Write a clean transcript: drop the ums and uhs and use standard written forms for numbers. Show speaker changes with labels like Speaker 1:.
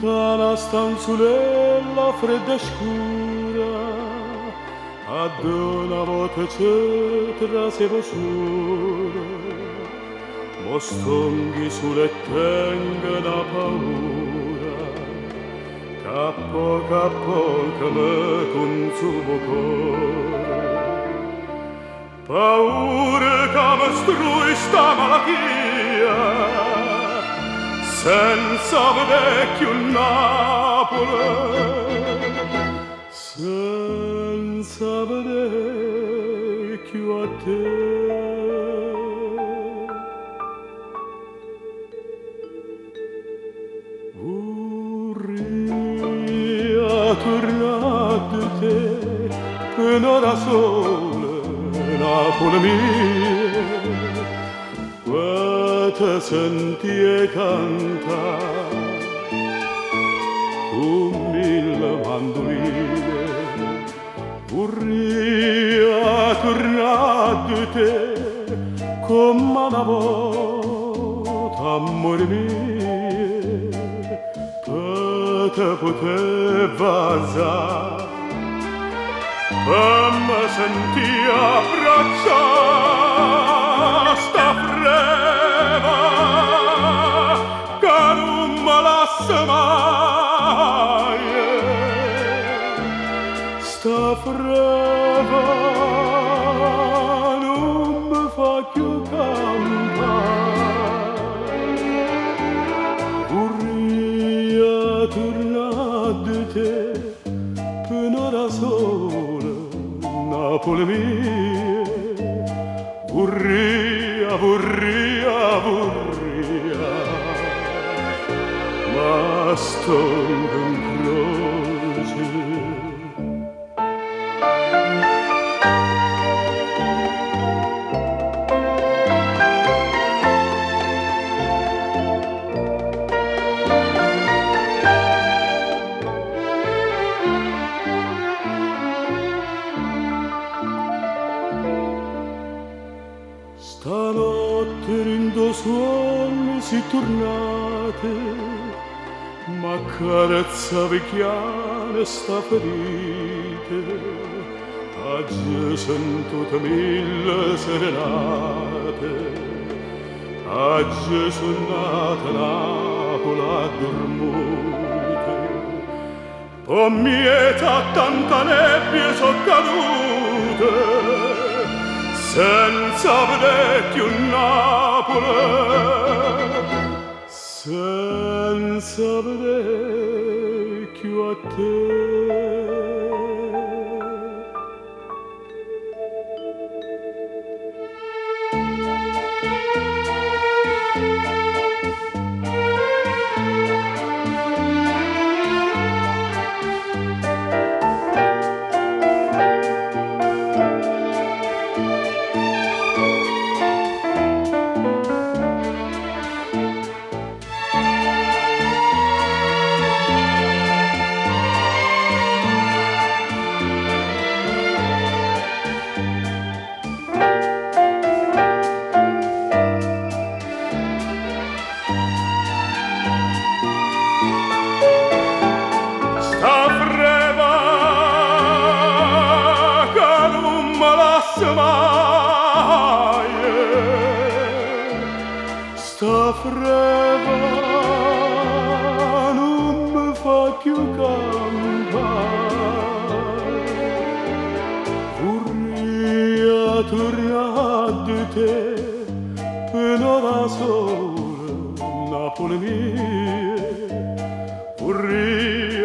Speaker 1: una stanzulella fredda e scura, ad una voce c'è trasevo solo, mostonghi sulle tenga da paura, cappo che me consumo cuore. Paura che mi strui sta malattia, senza vedere più Napoli, senza vedere più a te. Vorrei tornare da te per un'ora sola, Napoli mia, te senti e canta con mille mandoline. Vorrei tornare da te come una volta, amore mio, per te poteva alzare, per me senti abbracciare sta freva che non me lascia mai, sta freva non mi fa più cantare. Vorrei tornare da te per un'ora sola, Napoli mia. Vorrei, ma sto in croce. Stanotte rindo suoni si tornate, ma carezza vecchiana sta ferite, oggi sentute mille serenate, oggi suonate Napoli a dormite, po' mieta tanta nebbia so cadute, senza vedere più Napoli, senza vedere più a te. Mai, sta freva non mi fa più cantare. Vorrei tornare da te per un'ora sola, Napoli mia. Vorrei